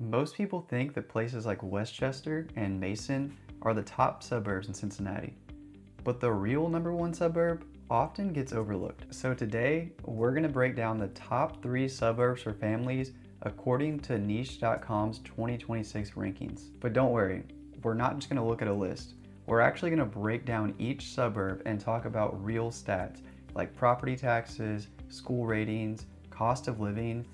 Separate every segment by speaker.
Speaker 1: Most people think that places like Westchester and Mason are the top suburbs in Cincinnati, but the real number one suburb often gets overlooked. So today, we're gonna break down the top 3 suburbs for families according to niche.com's 2026 rankings. But don't worry, we're not just gonna look at a list. We're actually gonna break down each suburb and talk about real stats like property taxes, school ratings, cost of living,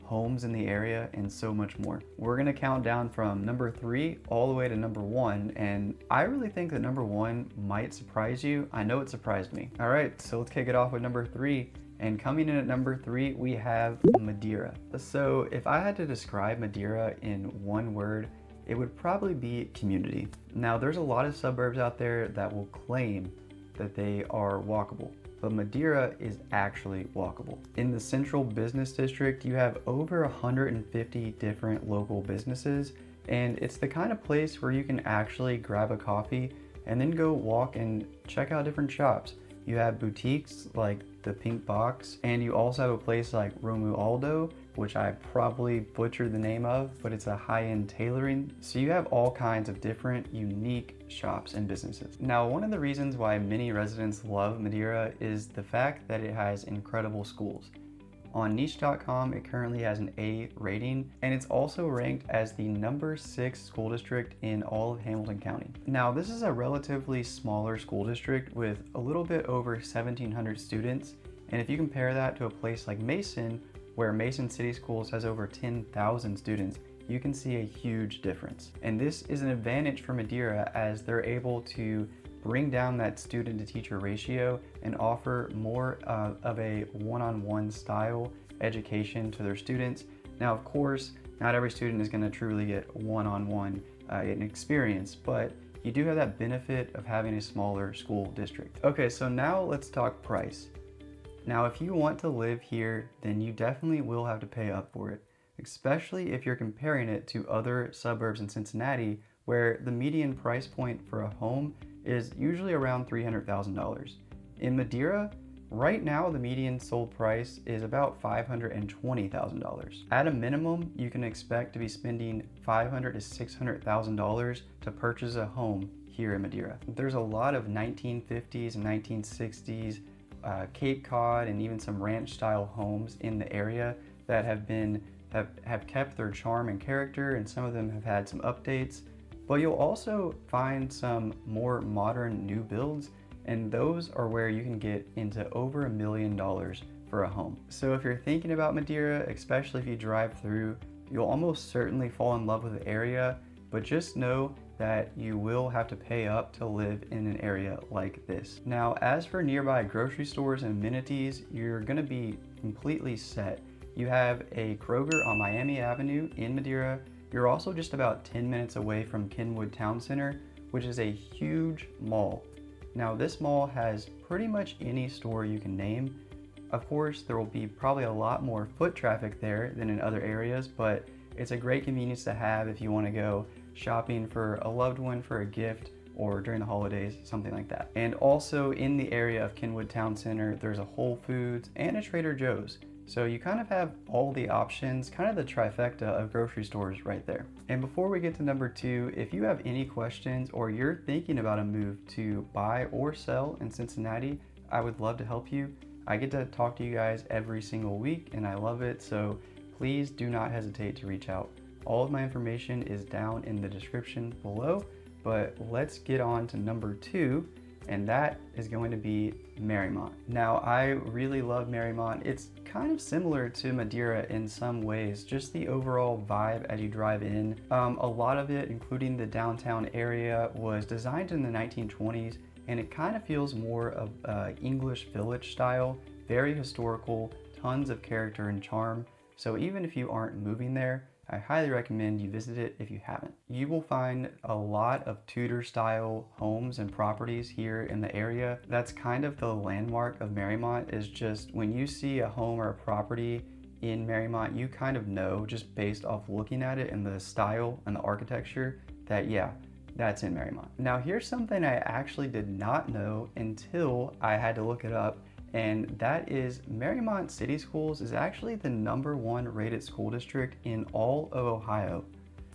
Speaker 1: homes in the area, and so much more. We're gonna count down from number 3 all the way to number 1, and I really think that number 1 might surprise you. I know it surprised me. All right, so let's kick it off with number 3. And coming in at number 3, we have Madeira. So if I had to describe Madeira in one word, it would probably be community. Now, there's a lot of suburbs out there that will claim that they are walkable, but Madeira is actually walkable. In the central business district, you have over 150 different local businesses, and it's the kind of place where you can actually grab a coffee and then go walk and check out different shops. You have boutiques like the Pink Box, and you also have a place like Romualdo, which I probably butchered the name of, but it's a high-end tailoring. So you have all kinds of different unique shops and businesses. Now, one of the reasons why many residents love Madeira is the fact that it has incredible schools. On niche.com, it currently has an A rating, and it's also ranked as the number 6 school district in all of Hamilton County. Now, this is a relatively smaller school district with a little bit over 1,700 students, and if you compare that to a place like Mason, where Mason City Schools has over 10,000 students, you can see a huge difference. And this is an advantage for Madeira as they're able to bring down that student to teacher ratio and offer more of a one-on-one style education to their students. Now, of course, not every student is going to truly get one-on-one experience, but you do have that benefit of having a smaller school district. Okay, so now let's talk price. Now, if you want to live here, then you definitely will have to pay up for it, especially if you're comparing it to other suburbs in Cincinnati, where the median price point for a home is usually around $300,000. In Madeira, right now the median sold price is about $520,000. At a minimum, you can expect to be spending $500,000 to $600,000 to purchase a home here in Madeira. There's a lot of 1950s and 1960s Cape Cod and even some ranch style homes in the area that have kept their charm and character, and some of them have had some updates. But you'll also find some more modern new builds, and those are where you can get into over $1 million for a home. So if you're thinking about Madeira, especially if you drive through, you'll almost certainly fall in love with the area, but just know that you will have to pay up to live in an area like this. Now, as for nearby grocery stores and amenities, you're gonna be completely set. You have a Kroger on Miami Avenue in Madeira. You're also just about 10 minutes away from Kenwood Town Center, which is a huge mall. Now, this mall has pretty much any store you can name. Of course, there will be probably a lot more foot traffic there than in other areas, but it's a great convenience to have if you want to go shopping for a loved one, for a gift, or during the holidays, something like that. And also in the area of Kenwood Town Center, there's a Whole Foods and a Trader Joe's. So you kind of have all the options, kind of the trifecta of grocery stores right there. And before we get to number 2, if you have any questions or you're thinking about a move to buy or sell in Cincinnati, I would love to help you. I get to talk to you guys every single week and I love it, so please do not hesitate to reach out. All of my information is down in the description below, but let's get on to number 2, and that is going to be Marymount. Now, I really love Marymount. It's kind of similar to Madeira in some ways, just the overall vibe as you drive in. A lot of it, including the downtown area, was designed in the 1920s, and it kind of feels more of English village style, very historical, tons of character and charm. So even if you aren't moving there, I highly recommend you visit it if you haven't. You will find a lot of Tudor style homes and properties here in the area. That's kind of the landmark of Marymount, is just when you see a home or a property in Marymount, you kind of know just based off looking at it and the style and the architecture that, yeah, that's in Marymount. Now, here's something I actually did not know until I had to look it up, and that is Marymount City Schools is actually the #1 rated school district in all of Ohio.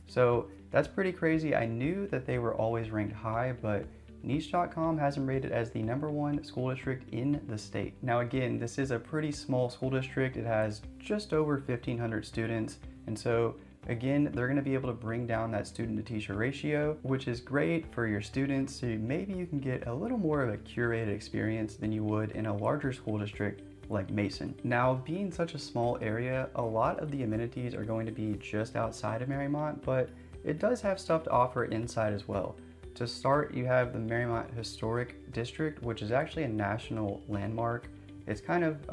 Speaker 1: So that's pretty crazy. I knew that they were always ranked high, but niche.com has them rated as the #1 school district in the state. Now again, this is a pretty small school district. It has just over 1,500 students, and so again, they're going to be able to bring down that student to teacher ratio, which is great for your students, so maybe you can get a little more of a curated experience than you would in a larger school district like Mason. Now, being such a small area, a lot of the amenities are going to be just outside of Marymount, but it does have stuff to offer inside as well. To start, you have the Marymount Historic District, which is actually a national landmark. It's kind of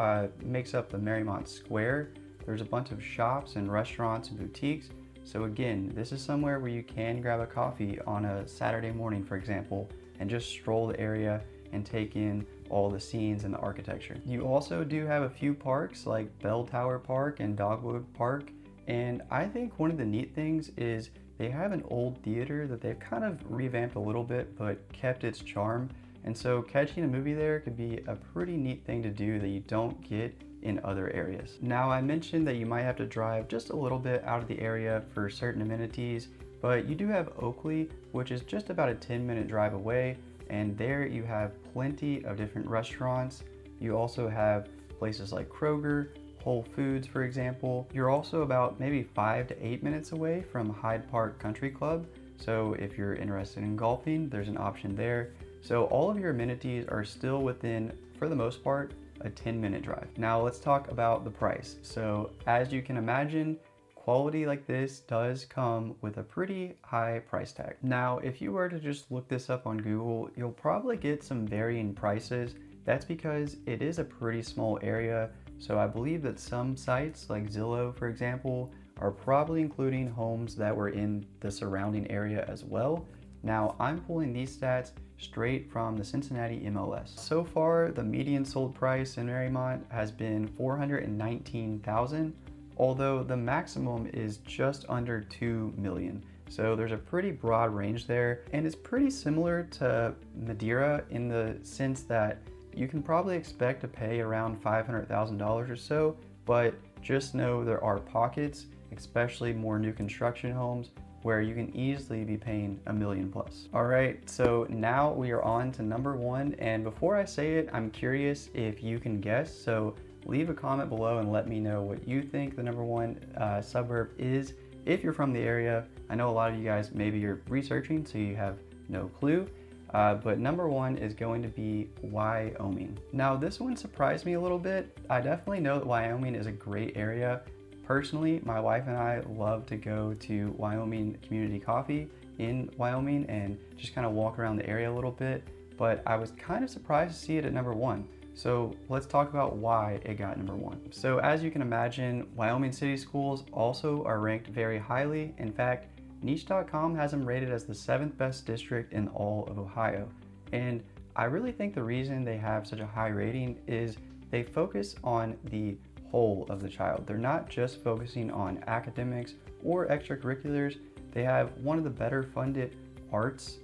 Speaker 1: makes up the Marymount Square. There's a bunch of shops and restaurants and boutiques. So again, this is somewhere where you can grab a coffee on a Saturday morning, for example, and just stroll the area and take in all the scenes and the architecture. You also do have a few parks like Bell Tower Park and Dogwood Park. And I think one of the neat things is they have an old theater that they've kind of revamped a little bit, but kept its charm. And so catching a movie there could be a pretty neat thing to do that you don't get in other areas. Now, I mentioned that you might have to drive just a little bit out of the area for certain amenities, but you do have Oakley, which is just about a 10-minute drive away. And there you have plenty of different restaurants. You also have places like Kroger, Whole Foods, for example. You're also about maybe 5 to 8 minutes away from Hyde Park Country Club. So if you're interested in golfing, there's an option there. So all of your amenities are still within, for the most part, a 10-minute drive. Now let's talk about the price. So as you can imagine, quality like this does come with a pretty high price tag. Now, if you were to just look this up on Google, you'll probably get some varying prices. That's because it is a pretty small area. So I believe that some sites like Zillow, for example, are probably including homes that were in the surrounding area as well. Now, I'm pulling these stats straight from the Cincinnati MLS. So far, the median sold price in Marymount has been $419,000. Although the maximum is just under 2 million. So there's a pretty broad range there, and it's pretty similar to Madeira in the sense that you can probably expect to pay around $500,000 or so, but just know there are pockets, especially more new construction homes, where you can easily be paying $1 million plus. All right, so now we are on to #1, and before I say it, I'm curious if you can guess, so leave a comment below and let me know what you think the #1 suburb is if you're from the area. I know a lot of you guys, maybe you're researching, so you have no clue, but #1 is going to be Wyoming. Now, this one surprised me a little bit. I definitely know that Wyoming is a great area. Personally, my wife and I love to go to Wyoming Community Coffee in Wyoming and just kind of walk around the area a little bit, but I was kind of surprised to see it at #1. So let's talk about why it got #1. So as you can imagine, Wyoming City Schools also are ranked very highly. In fact, niche.com has them rated as the 7th best district in all of Ohio. And I really think the reason they have such a high rating is they focus on the whole of the child. They're not just focusing on academics or extracurriculars. They have one of the better funded arts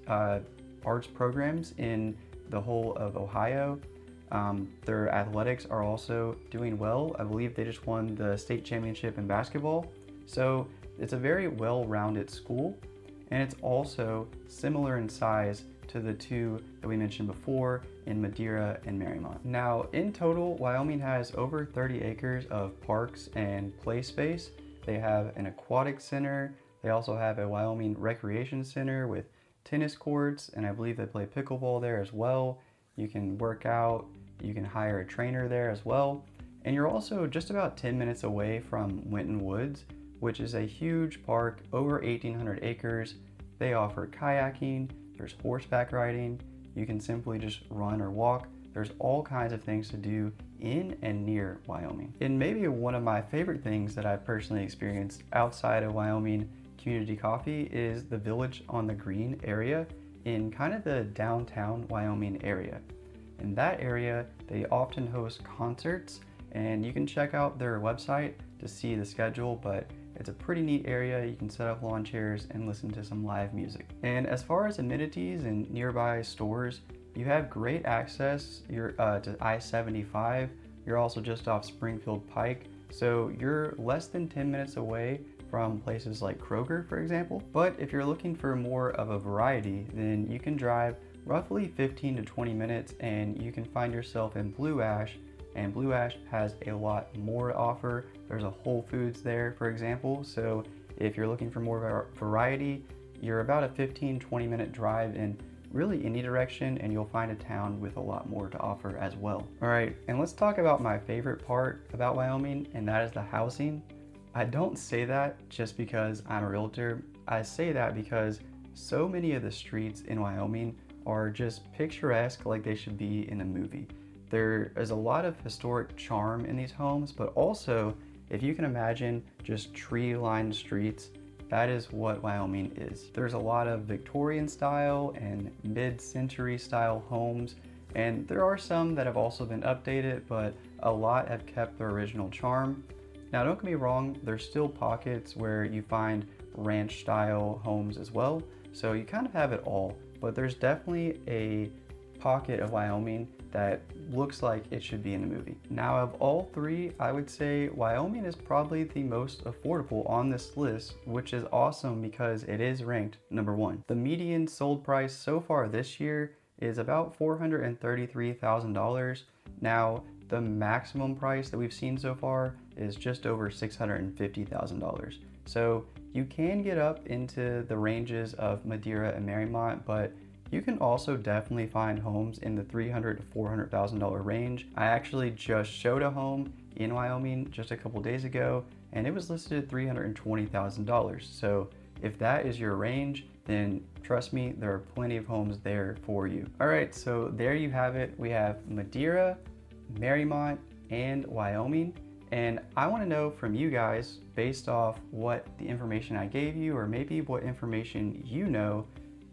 Speaker 1: programs in the whole of Ohio. Their athletics are also doing well. I believe they just won the state championship in basketball. So it's a very well-rounded school, and it's also similar in size to the two that we mentioned before in Madeira and Marymount. Now, in total, Wyoming has over 30 acres of parks and play space. They have an aquatic center. They also have a Wyoming recreation center with tennis courts, and I believe they play pickleball there as well. You can work out, you can hire a trainer there as well. And you're also just about 10 minutes away from Winton Woods, which is a huge park, over 1,800 acres. They offer kayaking, there's horseback riding, you can simply just run or walk. There's all kinds of things to do in and near Wyoming. And maybe one of my favorite things that I've personally experienced outside of Wyoming Community Coffee is the Village on the Green area in kind of the downtown Wyoming area. In that area, they often host concerts, and you can check out their website to see the schedule, but it's a pretty neat area. You can set up lawn chairs and listen to some live music. And as far as amenities and nearby stores, you have great access to I-75. You're also just off Springfield Pike, so you're less than 10 minutes away from places like Kroger, for example. But if you're looking for more of a variety, then you can drive roughly 15 to 20 minutes and you can find yourself in Blue Ash, and Blue Ash has a lot more to offer. There's a Whole Foods there, for example. So if you're looking for more variety, you're about a 15-20 minute drive in really any direction, and you'll find a town with a lot more to offer as well. All right, and let's talk about my favorite part about Wyoming, and that is the housing. I don't say that just because I'm a realtor. I say that because so many of the streets in Wyoming are just picturesque, like they should be in a movie. There is a lot of historic charm in these homes, but also, if you can imagine just tree-lined streets, that is what Wyoming is. There's a lot of Victorian style and mid-century style homes, and there are some that have also been updated, but a lot have kept their original charm. Now, don't get me wrong, there's still pockets where you find ranch style homes as well, so you kind of have it all, but there's definitely a pocket of Wyoming that looks like it should be in a movie. Now, of all three, I would say Wyoming is probably the most affordable on this list, which is awesome because it is ranked number 1. The median sold price so far this year is about $433,000. Now, the maximum price that we've seen so far is just over $650,000. So you can get up into the ranges of Madeira and Marymount, but you can also definitely find homes in the $300,000 to $400,000 range. I actually just showed a home in Wyoming just a couple days ago, and it was listed at $320,000. So if that is your range, then trust me, there are plenty of homes there for you. All right, so there you have it. We have Madeira, Marymount, and Wyoming. And I want to know from you guys, based off what the information I gave you, or maybe what information you know,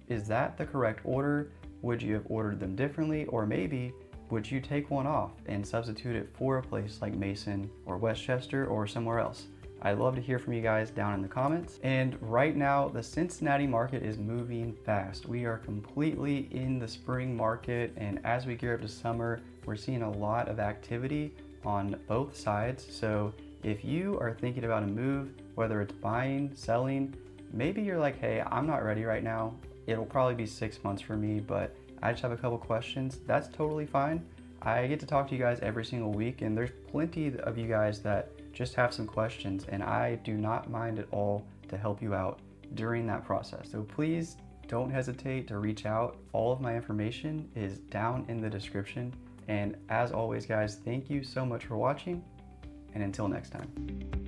Speaker 1: is that the correct order? Would you have ordered them differently? Or maybe would you take one off and substitute it for a place like Mason or Westchester or somewhere else? I'd love to hear from you guys down in the comments. And right now, the Cincinnati market is moving fast. We are completely in the spring market, and as we gear up to summer, we're seeing a lot of activity on both sides. So if you are thinking about a move, whether it's buying, selling, maybe you're like, hey, I'm not ready right now. It'll probably be 6 months for me, but I just have a couple questions. That's totally fine. I get to talk to you guys every single week, and there's plenty of you guys that just have some questions, and I do not mind at all to help you out during that process. So please don't hesitate to reach out. All of my information is down in the description. And as always, guys, thank you so much for watching, and until next time.